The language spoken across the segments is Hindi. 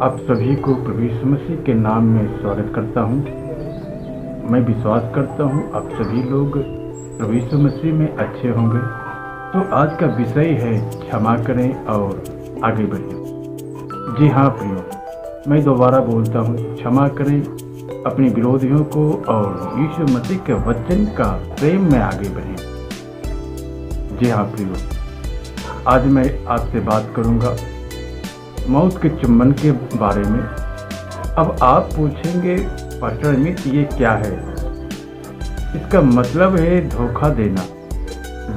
आप सभी को प्रभु यीशु मसीह के नाम में स्वागत करता हूं। मैं विश्वास करता हूं आप सभी लोग प्रभु यीशु मसीह में अच्छे होंगे। तो आज का विषय है क्षमा करें और आगे बढ़ें। जी हाँ प्रियो, मैं दोबारा बोलता हूं, क्षमा करें अपने विरोधियों को और यीशु मसीह के वचन का प्रेम में आगे बढ़ें। जी हाँ प्रियो, आज मैं आपसे बात करूंगा मौत के चुंबन के बारे में। अब आप पूछेंगे पास्टर अमित ये क्या है? इसका मतलब है धोखा देना।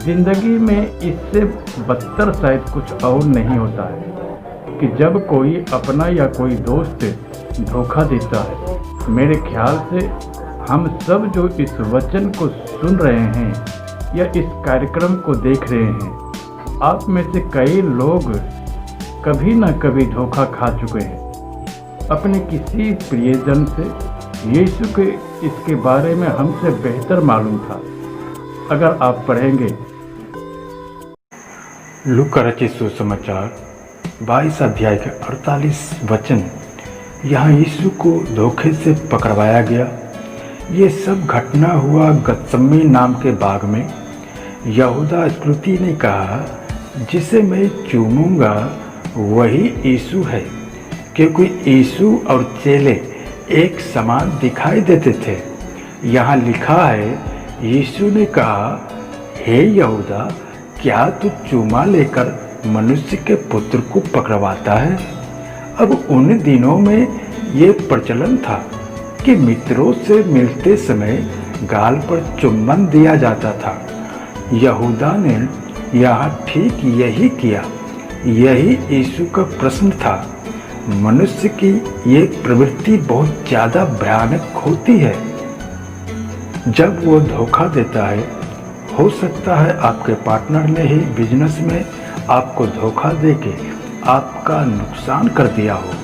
जिंदगी में इससे बदतर शायद कुछ और नहीं होता है कि जब कोई अपना या कोई दोस्त धोखा देता है। मेरे ख्याल से हम सब जो इस वचन को सुन रहे हैं या इस कार्यक्रम को देख रहे हैं, आप में से कई लोग कभी न कभी धोखा खा चुके हैं अपने किसी प्रियजन से। यीशु के इसके बारे में हमसे बेहतर मालूम था। अगर आप पढ़ेंगे लूका रचित सुसमाचार 22 अध्याय के 48 वचन, यहाँ यीशु को धोखे से पकड़वाया गया। ये सब घटना हुआ गतसमनी नाम के बाग में। यहूदा इस्करियोती ने कहा, जिसे मैं चूमूंगा वही यीशु है, क्योंकि यीशु और चेले एक समान दिखाई देते थे। यहाँ लिखा है, यीशु ने कहा, हे यहूदा, क्या तू चूमा लेकर मनुष्य के पुत्र को पकड़वाता है? अब उन दिनों में ये प्रचलन था कि मित्रों से मिलते समय गाल पर चुम्बन दिया जाता था। यहूदा ने यहाँ ठीक यही किया। यही यीशु का प्रश्न था। मनुष्य की ये प्रवृत्ति बहुत ज़्यादा भयानक होती है। जब वो धोखा देता है, हो सकता है आपके पार्टनर ने ही बिजनेस में आपको धोखा देके आपका नुकसान कर दिया हो।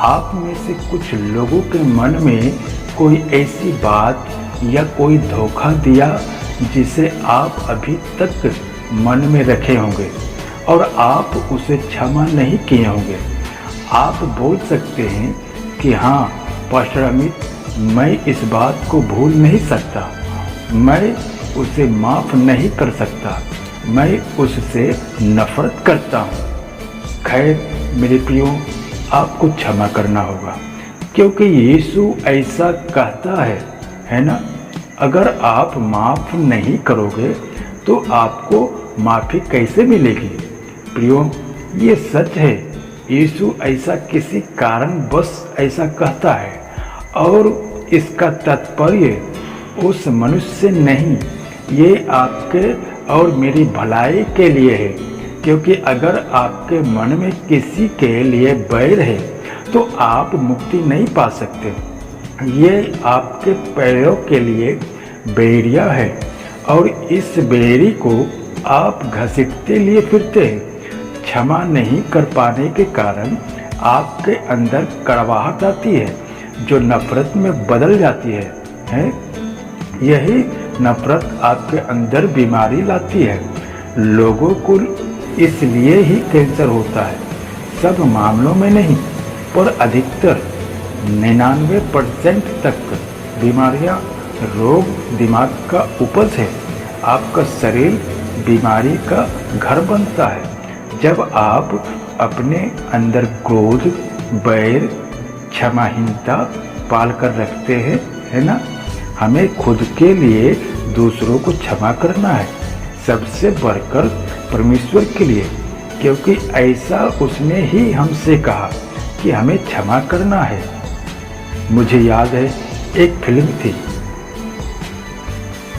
आप में से कुछ लोगों के मन में कोई ऐसी बात या कोई धोखा दिया जिसे आप अभी तक मन में रखे होंगे और आप उसे क्षमा नहीं किए होंगे। आप बोल सकते हैं कि हाँ पास्टर अमित, मैं इस बात को भूल नहीं सकता, मैं उसे माफ़ नहीं कर सकता, मैं उससे नफरत करता हूँ। खैर मेरे प्रियो, आपको क्षमा करना होगा, क्योंकि यीशु ऐसा कहता है ना? अगर आप माफ़ नहीं करोगे तो आपको माफ़ी कैसे मिलेगी? प्रियो, ये सच है। यीशु ऐसा किसी कारण बस ऐसा कहता है और इसका तात्पर्य उस मनुष्य से नहीं, ये आपके और मेरी भलाई के लिए है। क्योंकि अगर आपके मन में किसी के लिए बैर है तो आप मुक्ति नहीं पा सकते। ये आपके पैरों के लिए बैरिया है और इस बैरी को आप घसीटते लिए फिरते हैं। क्षमा नहीं कर पाने के कारण आपके अंदर कड़वाहट आती है जो नफरत में बदल जाती है? यही नफरत आपके अंदर बीमारी लाती है। लोगों को इसलिए ही कैंसर होता है, सब मामलों में नहीं, पर अधिकतर 99% तक बीमारियां रोग दिमाग का उपज है। आपका शरीर बीमारी का घर बनता है जब आप अपने अंदर क्रोध, बैर, क्षमाहीनता पाल कर रखते हैं, है ना? हमें खुद के लिए दूसरों को क्षमा करना है, सबसे बढ़कर परमेश्वर के लिए, क्योंकि ऐसा उसने ही हमसे कहा कि हमें क्षमा करना है। मुझे याद है एक फिल्म थी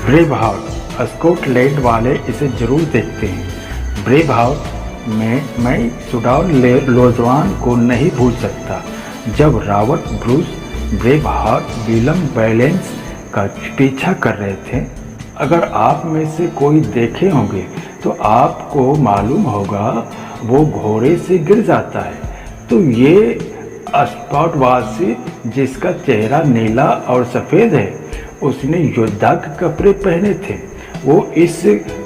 ब्रेव हार्ट, स्कॉटलैंड वाले इसे जरूर देखते हैं। ब्रेव हार्ट में मैं सुडाउन लोजवान को नहीं भूल सकता। जब Robert Bruce brave heart William balance का पीछा कर रहे थे, अगर आप में से कोई देखे होंगे तो आपको मालूम होगा वो घोड़े से गिर जाता है। तो ये स्पॉटवासी जिसका चेहरा नीला और सफ़ेद है, उसने योद्धा के कपड़े पहने थे। वो इस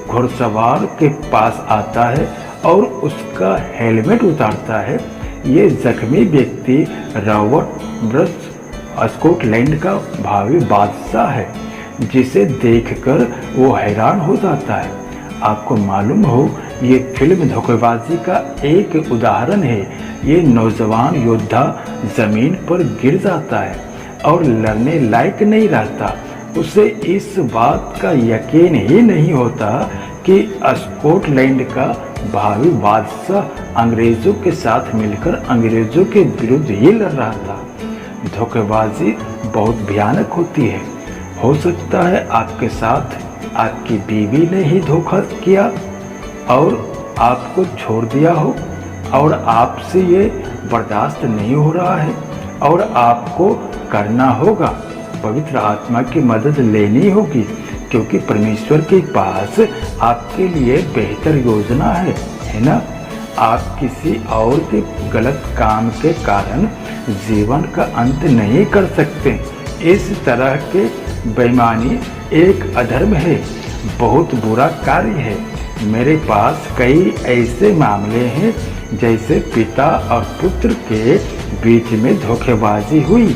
घुड़सवार के पास आता है और उसका हेलमेट उतारता है। ये जख्मी व्यक्ति रॉबर्ट ब्रश स्कॉटलैंड का भावी बादशाह है, जिसे देखकर वो हैरान हो जाता है। आपको मालूम हो, ये फिल्म धोखेबाजी का एक उदाहरण है। ये नौजवान योद्धा जमीन पर गिर जाता है और लड़ने लायक नहीं रहता। उसे इस बात का यकीन ही नहीं होता कि स्कॉटलैंड का भावी बादशाह अंग्रेजों के साथ मिलकर अंग्रेजों के विरुद्ध ही लड़ रहा था। धोखेबाजी बहुत भयानक होती है। हो सकता है आपके साथ आपकी बीवी ने ही धोखा किया और आपको छोड़ दिया हो, और आपसे ये बर्दाश्त नहीं हो रहा है और आपको करना होगा, पवित्र आत्मा की मदद लेनी होगी, क्योंकि परमेश्वर के पास आपके लिए बेहतर योजना है ना। आप किसी और के गलत काम के कारण जीवन का अंत नहीं कर सकते। इस तरह के बेईमानी एक अधर्म है, बहुत बुरा कार्य है। मेरे पास कई ऐसे मामले हैं जैसे पिता और पुत्र के बीच में धोखेबाजी हुई,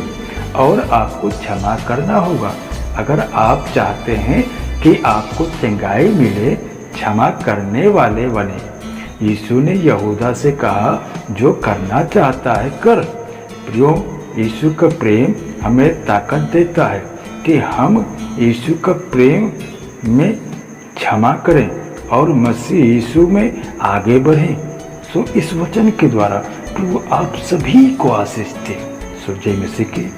और आपको क्षमा करना होगा। अगर आप चाहते हैं कि आपको चंगाई मिले, क्षमा करने वाले बने। यीशु ने यहूदा से कहा, जो करना चाहता है कर। प्रियो, यीशु का प्रेम हमें ताकत देता है कि हम यीशु का प्रेम में क्षमा करें और मसीह यीशु में आगे बढ़ें। सो इस वचन के द्वारा प्रभु आप सभी को आशीष दे। सो जय मसीह की।